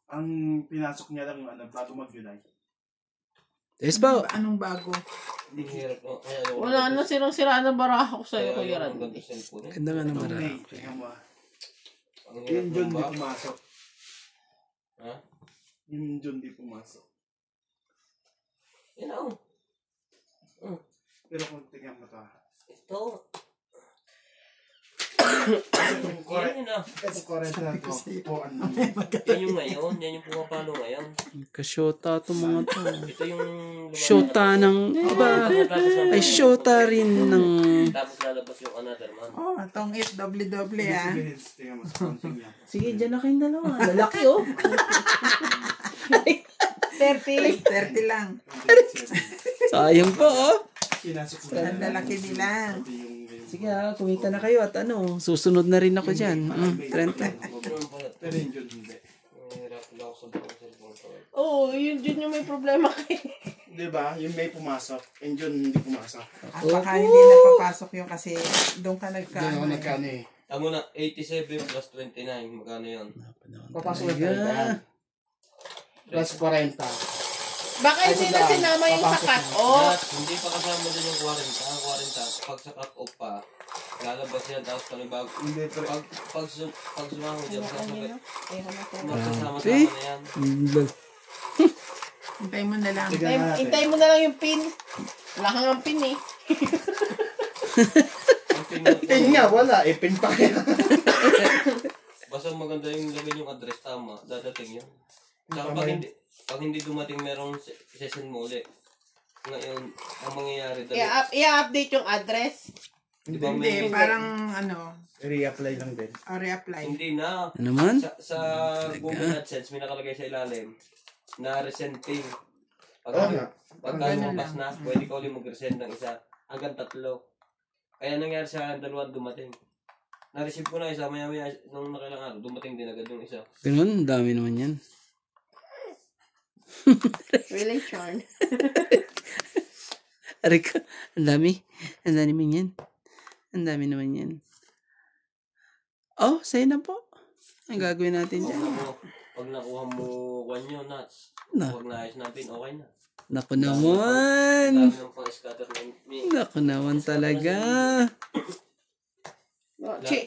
ang pinasok niya lang ano bago mag-July. Yes po. Anong bago? Hindi hirap. Kaya Wala na sirang-sira na baraha ko sa'yo, Kuya Ang Randy. ganda cellphone eh. Ganda nga Itong naman. May, tingnan mo. Ang hirap Yung June ng di bag. pumasok. Ha? Yung June di pumasok. Yan ako. Pero kung tingnan mo to. Ito. Correct. Yan ah. Kasi correct na to. Po ano. Yan yung ngayon. Yan yung pumapalo ngayon. Kasyota to mga to. Ito yung... Shota ng iba. Ay shota rin ng... Tapos lalabas yung another man. Oh, itong FWW ah. Sige, tingnan mo. Counting niya. Sige, dyan na kayong dalawa. Lalaki oh. 30. 30 lang. Sayang po oh. Pinasok mo Ang lalaki nila. Sige ha, kumita na kayo at ano, susunod na rin ako dyan. 30. Pero yung June hindi. Hirap lang ako sa buong cellphone ko. Oo, yun dyan yung may problema kayo. Diba? Yung May pumasok. Yung June hindi pumasok. Baka hindi napapasok yun kasi doon ka Doon ako nagkaano. nagkano eh. Tamo na, 87 plus 29. Magkano yun? Papasok na 30. Plus 40. Baka hindi na sinama yung sa cut-off. Hindi pa kasama din yung 40. Ang 40, pag sa cut-off pa, lalabas yan, tapos panibago. Hindi, pre. Pag sumahod yan, Ayun. magsasama-sama na yan. Hintay mo na lang. Tignan nga natin. Intay mo na lang yung pin. Wala kang ang pin eh. Ang tingnan ko, Pin nga, wala. Eh, pin pa kaya. basta maganda yung lagay yung address, tama, dadating yun. Tsaka pag hindi dumating, merong session mo ulit. Ngayon, ang mangyayari I-update yung address. di ba Hindi, may, parang ano, Reapply lang din. reapply. hindi na. Ano naman? Sa Google AdSense, may nakalagay sa ilalim na resenting. Pag, Oo nga. pagka Ganun lumabas lang. na, pwede ka ulit mag-resend ng isa hanggang 3. Kaya nangyari sa akin, 2 dumating. Na-receive ko na isa, maya-maya, nung nakailang araw, dumating din agad yung isa. Ganun, dami naman yan. Really, Sean? Aray ka, ang dami. Ang dami naman yan. Ang dami naman yan. Oh, sa'yo na po. Ang gagawin natin dyan. Pag nakuha mo kwan yun, nuts. Na. Pag naayos natin, okay na. Naku naman. Dami ng pang-scatter na Naku naman talaga.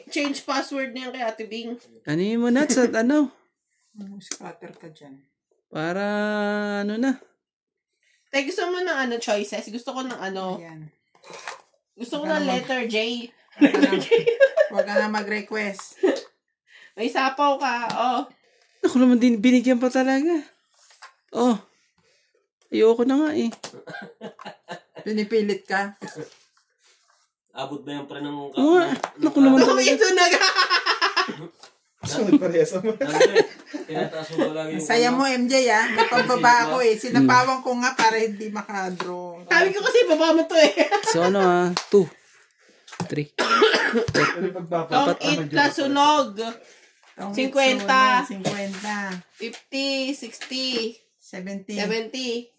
Change password niya kay Ate Bing. Ano yun mo, Nats, at ano? Scatter ka dyan. Para ano na. Tay, gusto mo ng choices? Gusto ko ng Ayan. Gusto ko ng letter J. Huwag ka na mag-request. May sapaw ka. Oh. Naku naman, binigyan pa talaga. Oh. Ayoko na nga eh. Pinipilit ka. Abot ba yung pre ng... Oo nga. Naku naman Oh, talaga. ito na. Sunod parehas mo. Tinataas mo ba lang yung... Saya mo, MJ, ah. May pambaba ako eh. Sinapawan ko nga para hindi makadraw. Sabi ko kasi baba mo to eh. So ano 2, 3. Pero pagpapapat Tong 8 plus sunog. 50. 50. 50, 60, 70. 70.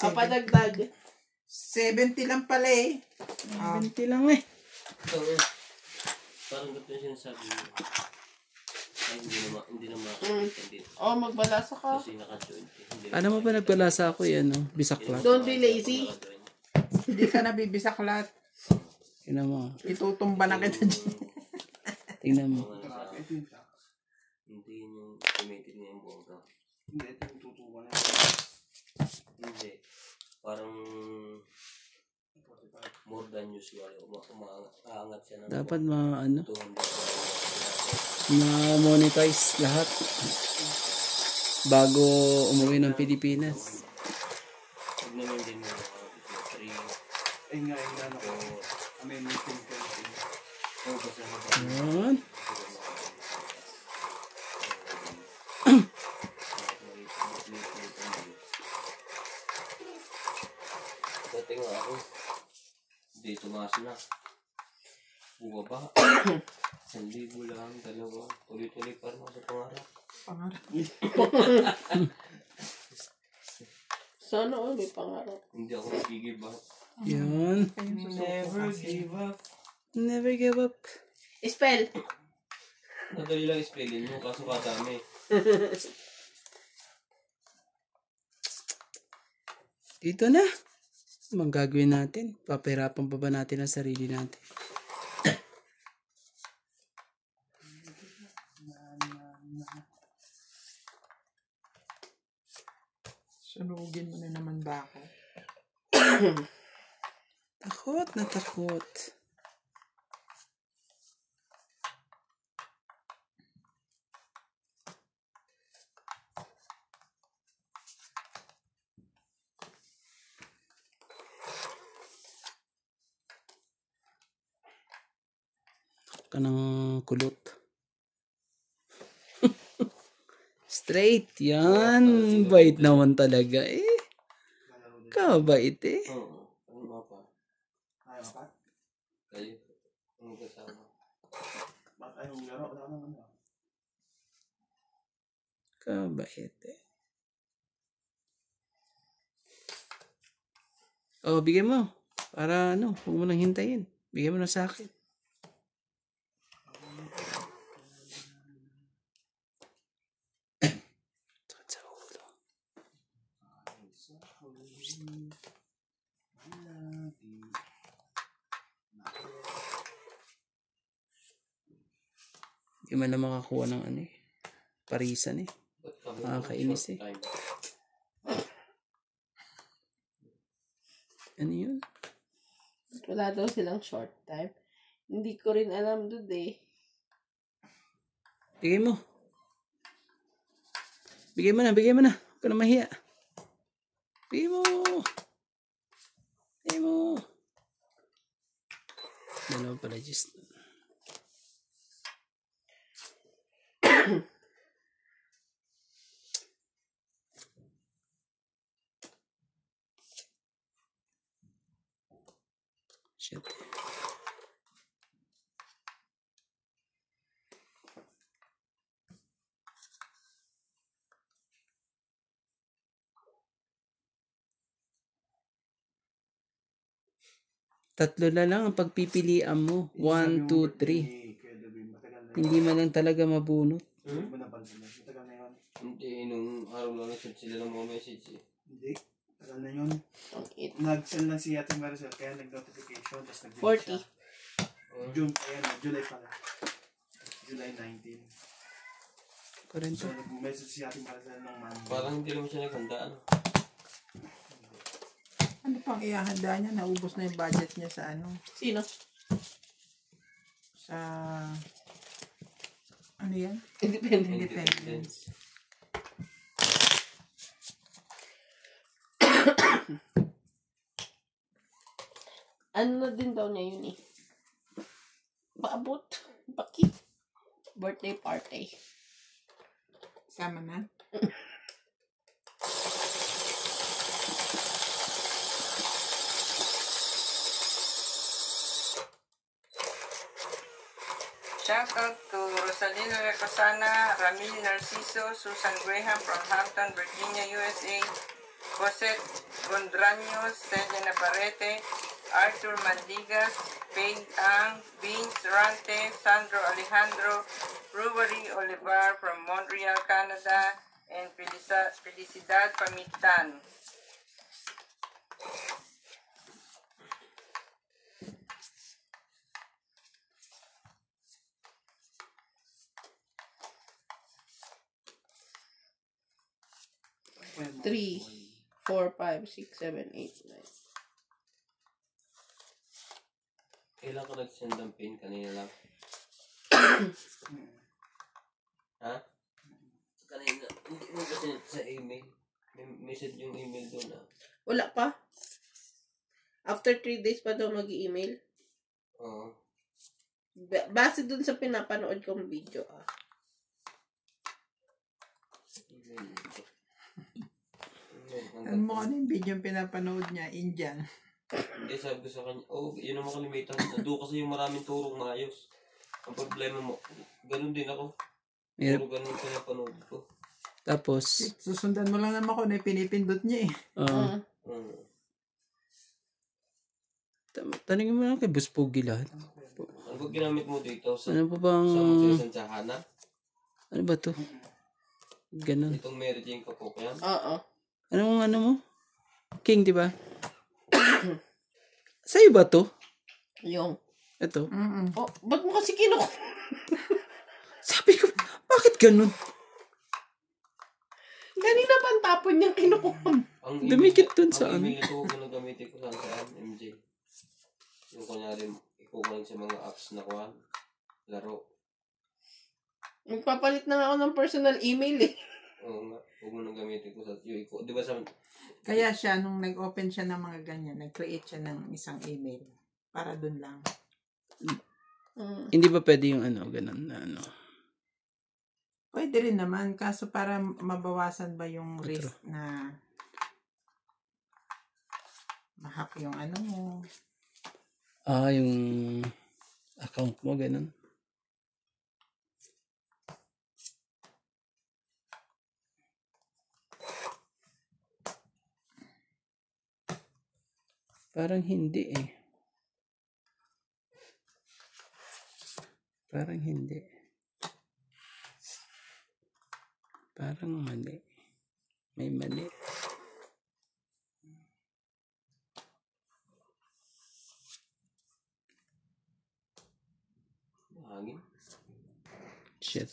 O, padagdag. 70 lang pala eh. 20 lang eh. Parang ganito yung sinasabi mo. Ay, hindi na makakita din. O, magbalasa ka. Kasi naka-joint. Ano mo ba nagbalasa ako yan, no? Bisaklat. Don't be lazy. Hindi ka nabibisaklat. Tingnan mo. Itutumba na kita dyan. Tingnan mo. Hindi yung gamitin niya yung buong ka. Hindi, ito yung tutuwa na. Hindi. Parang more than usual. Umaangat siya ng Dapat 200. ma-monetize lahat bago umuwi ng Pilipinas. Huwag naman din mo 3, Ay nga, ay nga, ako. May meeting ka. Yan. Dati nga ako, hindi tumaas na. Bumaba. 1,000 lang, 2. Tuloy-tuloy pa rin ako sa pangarap. Pangarap. Sana all may pangarap. Hindi ako nag-give up. Yan. Never give up. Never give up. Spell. Nadali lang spelling mo, kaso kadami. Dito na. Anong gagawin natin? Papahirapan pa ba natin ang sarili natin? Sunugin mo na naman ba ako? Takot na takot. Ka ng kulot. Straight. Yan. Bait naman talaga eh. Kabait eh. Oo. Ano nga pa? Ayaw ka? Kayo. Ang kasama. Bakit ayaw mo laro? Wala naman na. Kabait eh. Oh, bigyan mo. Para ano, huwag mo nang hintayin. Bigyan mo na sa akin. Sakit sa ulo. Di man na makakuha ng ano eh. Parisan eh. Ba't kami Nakakainis short eh. time? Ano yun? Wala daw silang short time. Hindi ko rin alam doon eh. Bigay mo. Bigay mo na, bigay mo na. Huwag ka na mahiya. Bigay mo. Bigay mo. Dalawa pala, just. Shit. Tatlo na lang ang pagpipilian mo. 1, 2, 3. Kuya David, matagal na yun. Hindi man lang talaga mabunot. Hindi mo napansin na. Matagal na yun. Hindi, nung araw lang nag-send sila ng mga message eh. Hindi. Matagal na yun. Ang it. Nag-send lang si Ate Maricel, kaya nag-notification, tapos nag-delete 40. siya. June pa yan, July pala. July 19. So, 40. nag-message si Ate Maricel nung Monday. Parang hindi naman siya naghandaan. Ano pang ihahanda niya? Naubos na yung budget niya sa ano? Sino? Sa... Ano yan? Independent. Independence. Ano na din daw niya yun eh. Paabot. Baki. Birthday party. Sama na? Shout out to Rosalina Recosana, Ramil Narciso, Susan Graham from Hampton, Virginia, USA, Cosette Gondraños, Celia Navarrete, Arthur Mandigas, Paige Ang, Vince Rante, Sandro Alejandro, Rubery Olivar from Montreal, Canada, and Felicidad Pamitan. Three, 4, 5, 6, 7, 8, 9. Kailan ka nag-send ng pin? Kanina lang. Ha? Kanina. Hindi mo kasi sa email. May message yung email doon ah. Wala pa. After 3 days pa daw mag-i-email. Oo. Base dun sa pinapanood kong video ah. Email. Ano mo ano yung video yung pinapanood niya? Indian. Hindi, sabi ko sa kanya, oh, yun naman kalimitan. Nandun kasi yung maraming turong maayos. Ang problema mo, ganun din ako. Yep. Puro ganun pinapanood ko. Tapos, Susundan mo lang naman kung ano yung pinipindot niya eh. Hmm. tanongin mo lang kay Boss Pogi lahat. Ano ba ginamit mo dito? Sa, Ano pa bang, sa magsisan sa Hana? ano ba to? Ganun. Itong Mary Jane Kapok yan? Oo. Anong ano mo? King, di ba? Sa'yo ba to? Yung. Ito. Oh, ba't mo kasi kinuha? Sabi ko, bakit ganun? Kanina pa ang tapon niyang kinukuha. Ang Dumikit dun ang sa ano. email ito, kung nagamitin ko saan, MJ. Yung kunyari, ikukunin sa mga apps na kuhan. Laro. Magpapalit na nga ako ng personal email eh. Oo nga. Huwag mo nang gamitin ko sa yung di ba sa Kaya siya, nung nag-open siya ng mga ganyan, nag-create siya ng isang email. Para dun lang. Hindi ba pwede yung ano, ganun na ano? Pwede rin naman. Kaso para mabawasan ba yung risk na ma-hack yung ano mo. Yung account mo, ganun. Parang hindi eh. Parang hindi. Parang mali. May mali. hangin. 7.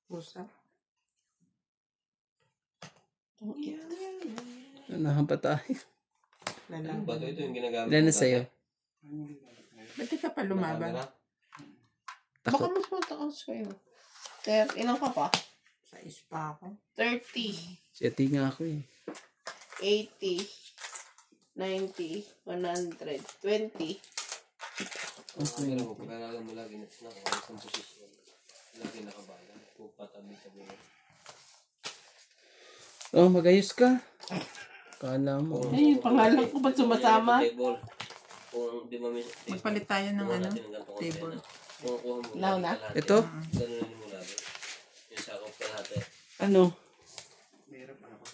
Pusa. Unahan pa tayo. Ano ba ito yung ginagamit Ilan na mo sa'yo? Ba't di ka pa lumaban? Baka Takot. mas mataas kayo. Ilang ka pa? Sa ispa ako. 30, 7 nga ako eh. 80, 90, 100, 20. Pero mo, pagkakalan mo lagi na isang posisyon. Lagi nakabala. Kung patabi-tabi mo. Oh, magayos ka. Kala mo. Ay, pangalan ko ba't sumasama? Table. Kung di mo Magpalit tayo ng ano, table. Kung kuha mo Lao na? kalahati. Ito? Ganunin mo lagi. Yung sakop kalahati. Ano? Mahirap ako.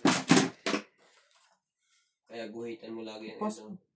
Kaya guhitan mo lagi yung Pos- ito.